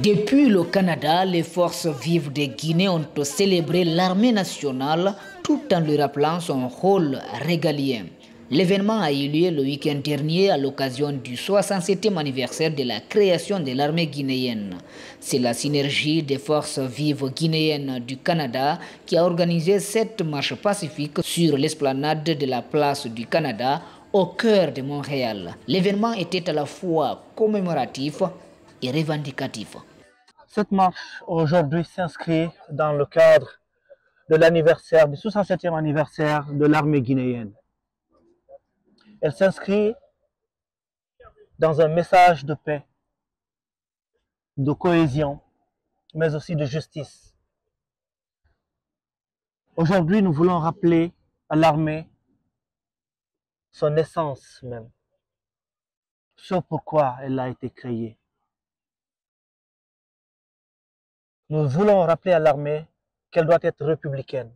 Depuis le Canada, les forces vives de Guinée ont célébré l'armée nationale tout en lui rappelant son rôle régalien. L'événement a eu lieu le week-end dernier à l'occasion du 67e anniversaire de la création de l'armée guinéenne. C'est la synergie des forces vives guinéennes du Canada qui a organisé cette marche pacifique sur l'esplanade de la place du Canada au cœur de Montréal. L'événement était à la fois commémoratif et revendicatif. Cette marche aujourd'hui s'inscrit dans le cadre de l'anniversaire, du 67e anniversaire de l'armée guinéenne. Elle s'inscrit dans un message de paix, de cohésion, mais aussi de justice. Aujourd'hui, nous voulons rappeler à l'armée son essence même, ce pourquoi elle a été créée. Nous voulons rappeler à l'armée qu'elle doit être républicaine,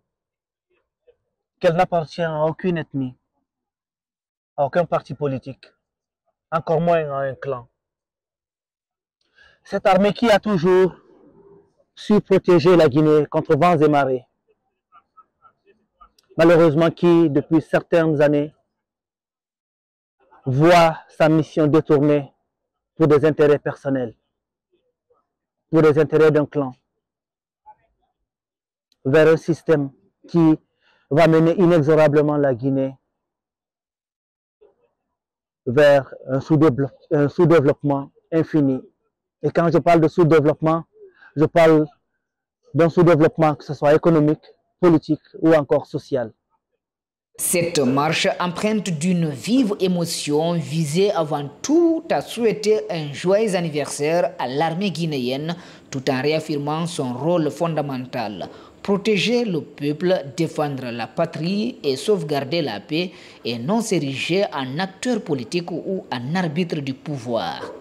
qu'elle n'appartient à aucune ethnie, à aucun parti politique, encore moins à un clan. Cette armée qui a toujours su protéger la Guinée contre vents et marées, malheureusement qui, depuis certaines années, voit sa mission détournée pour des intérêts personnels, pour les intérêts d'un clan, vers un système qui va mener inexorablement la Guinée vers un sous-développement infini. Et quand je parle de sous-développement, je parle d'un sous-développement, que ce soit économique, politique ou encore social. Cette marche, empreinte d'une vive émotion, visait avant tout à souhaiter un joyeux anniversaire à l'armée guinéenne, tout en réaffirmant son rôle fondamental. Protéger le peuple, défendre la patrie et sauvegarder la paix, et non s'ériger en acteur politique ou en arbitre du pouvoir.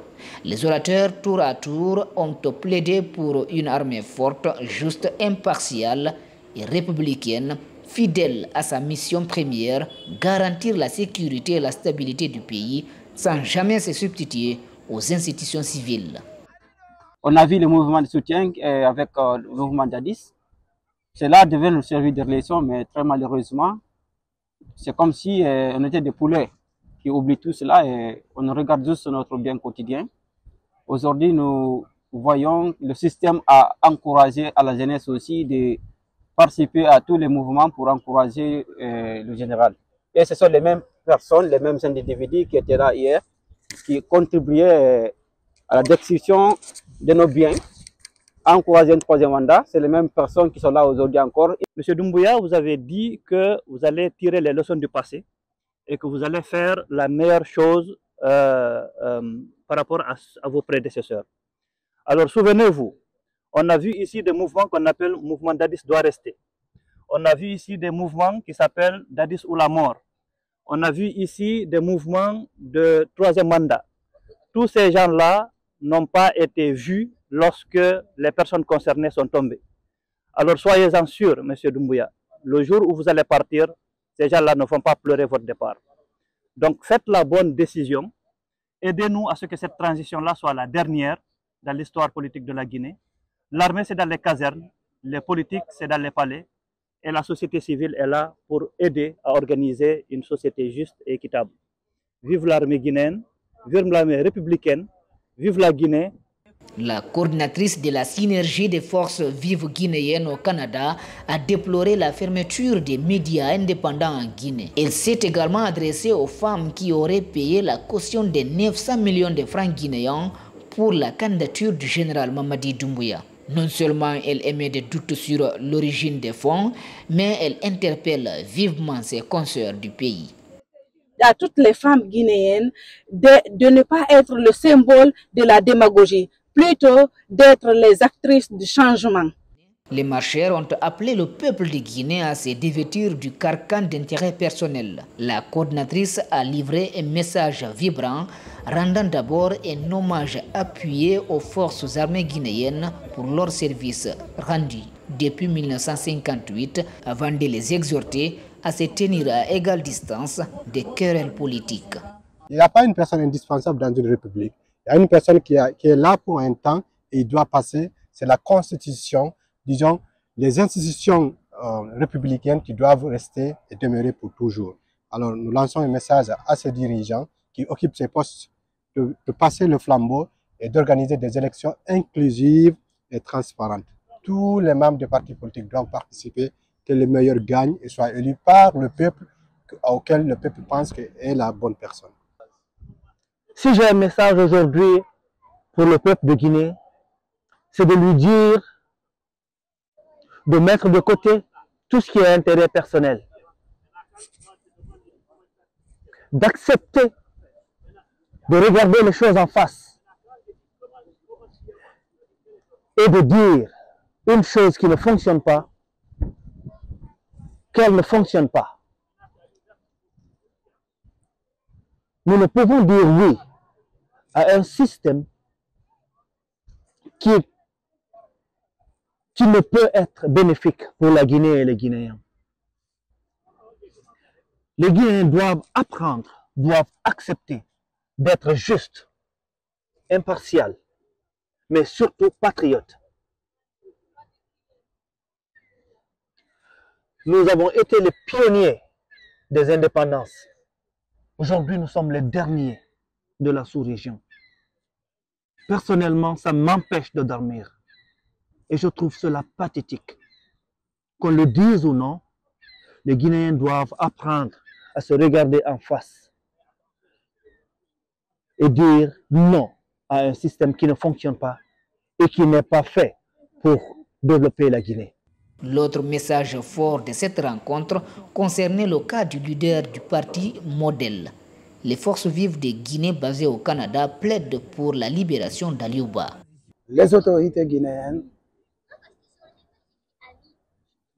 Les orateurs, tour à tour, ont plaidé pour une armée forte, juste, impartiale et républicaine, fidèle à sa mission première, garantir la sécurité et la stabilité du pays, sans jamais se substituer aux institutions civiles. On a vu le mouvement de soutien avec le mouvement Dadis. Cela devait nous servir de leçon, mais très malheureusement, c'est comme si on était des poulets qui oublient tout cela et on regarde juste notre bien quotidien. Aujourd'hui, nous voyons le système a encouragé à la jeunesse aussi de participer à tous les mouvements pour encourager le général. Et ce sont les mêmes personnes, les mêmes individus qui étaient là hier, qui contribuaient à la destruction de nos biens, à encourager un troisième mandat. C'est les mêmes personnes qui sont là aujourd'hui encore. Monsieur Doumbouya, vous avez dit que vous allez tirer les leçons du passé et que vous allez faire la meilleure chose par rapport à vos prédécesseurs. Alors souvenez-vous, on a vu ici des mouvements qu'on appelle mouvement Dadis doit rester. On a vu ici des mouvements qui s'appellent Dadis ou la mort. On a vu ici des mouvements de troisième mandat. Tous ces gens-là n'ont pas été vus lorsque les personnes concernées sont tombées. Alors soyez-en sûrs, M. Doumbouya, le jour où vous allez partir, ces gens-là ne vont pas pleurer votre départ. Donc faites la bonne décision. Aidez-nous à ce que cette transition-là soit la dernière dans l'histoire politique de la Guinée. L'armée, c'est dans les casernes, les politiques, c'est dans les palais, et la société civile est là pour aider à organiser une société juste et équitable. Vive l'armée guinéenne, vive l'armée républicaine, vive la Guinée. La coordinatrice de la synergie des forces vives guinéennes au Canada a déploré la fermeture des médias indépendants en Guinée. Elle s'est également adressée aux femmes qui auraient payé la caution de 900 millions de francs guinéens pour la candidature du général Mamadi Doumbouya. Non seulement elle émet des doutes sur l'origine des fonds, mais elle interpelle vivement ses consoeurs du pays. À toutes les femmes guinéennes de ne pas être le symbole de la démagogie, plutôt d'être les actrices du changement. Les marcheurs ont appelé le peuple de Guinée à se dévêtir du carcan d'intérêt personnel. La coordinatrice a livré un message vibrant, rendant d'abord un hommage appuyé aux forces armées guinéennes pour leur service rendu depuis 1958, avant de les exhorter à se tenir à égale distance des querelles politiques. Il n'y a pas une personne indispensable dans une république. Il y a une personne qui est là pour un temps et il doit passer, c'est la constitution, disons, les institutions républicaines qui doivent rester et demeurer pour toujours. Alors nous lançons un message à ces dirigeants qui occupent ces postes de passer le flambeau et d'organiser des élections inclusives et transparentes. Tous les membres des partis politiques doivent participer, que le meilleur gagne et soit élu par le peuple auquel le peuple pense qu'il est la bonne personne. Si j'ai un message aujourd'hui pour le peuple de Guinée, c'est de lui dire de mettre de côté tout ce qui est intérêt personnel, d'accepter de regarder les choses en face et de dire une chose qui ne fonctionne pas, qu'elle ne fonctionne pas. Nous ne pouvons dire oui à un système qui ne peut être bénéfique pour la Guinée et les Guinéens. Les Guinéens doivent apprendre, doivent accepter d'être justes, impartials, mais surtout patriotes. Nous avons été les pionniers des indépendances. Aujourd'hui, nous sommes les derniers de la sous-région. Personnellement, ça m'empêche de dormir. Et je trouve cela pathétique. Qu'on le dise ou non, les Guinéens doivent apprendre à se regarder en face et dire non à un système qui ne fonctionne pas et qui n'est pas fait pour développer la Guinée. L'autre message fort de cette rencontre concernait le cas du leader du parti Modèle. Les forces vives de Guinée basées au Canada plaident pour la libération d'Aliouba. Les autorités guinéennes,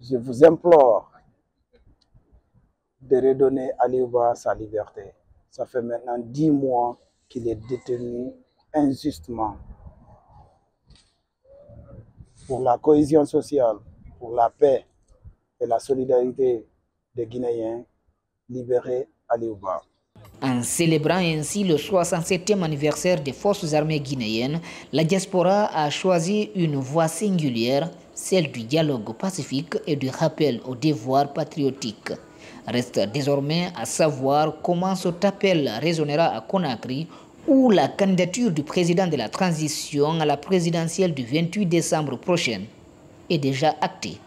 je vous implore de redonner Aliouba sa liberté. Ça fait maintenant 10 mois qu'il est détenu injustement. Pour la cohésion sociale, pour la paix et la solidarité des Guinéens, libérer Aliouba. En célébrant ainsi le 67e anniversaire des forces armées guinéennes, la diaspora a choisi une voie singulière, celle du dialogue pacifique et du rappel au devoir patriotique. Reste désormais à savoir comment cet appel résonnera à Conakry, où la candidature du président de la transition à la présidentielle du 28 décembre prochain est déjà actée.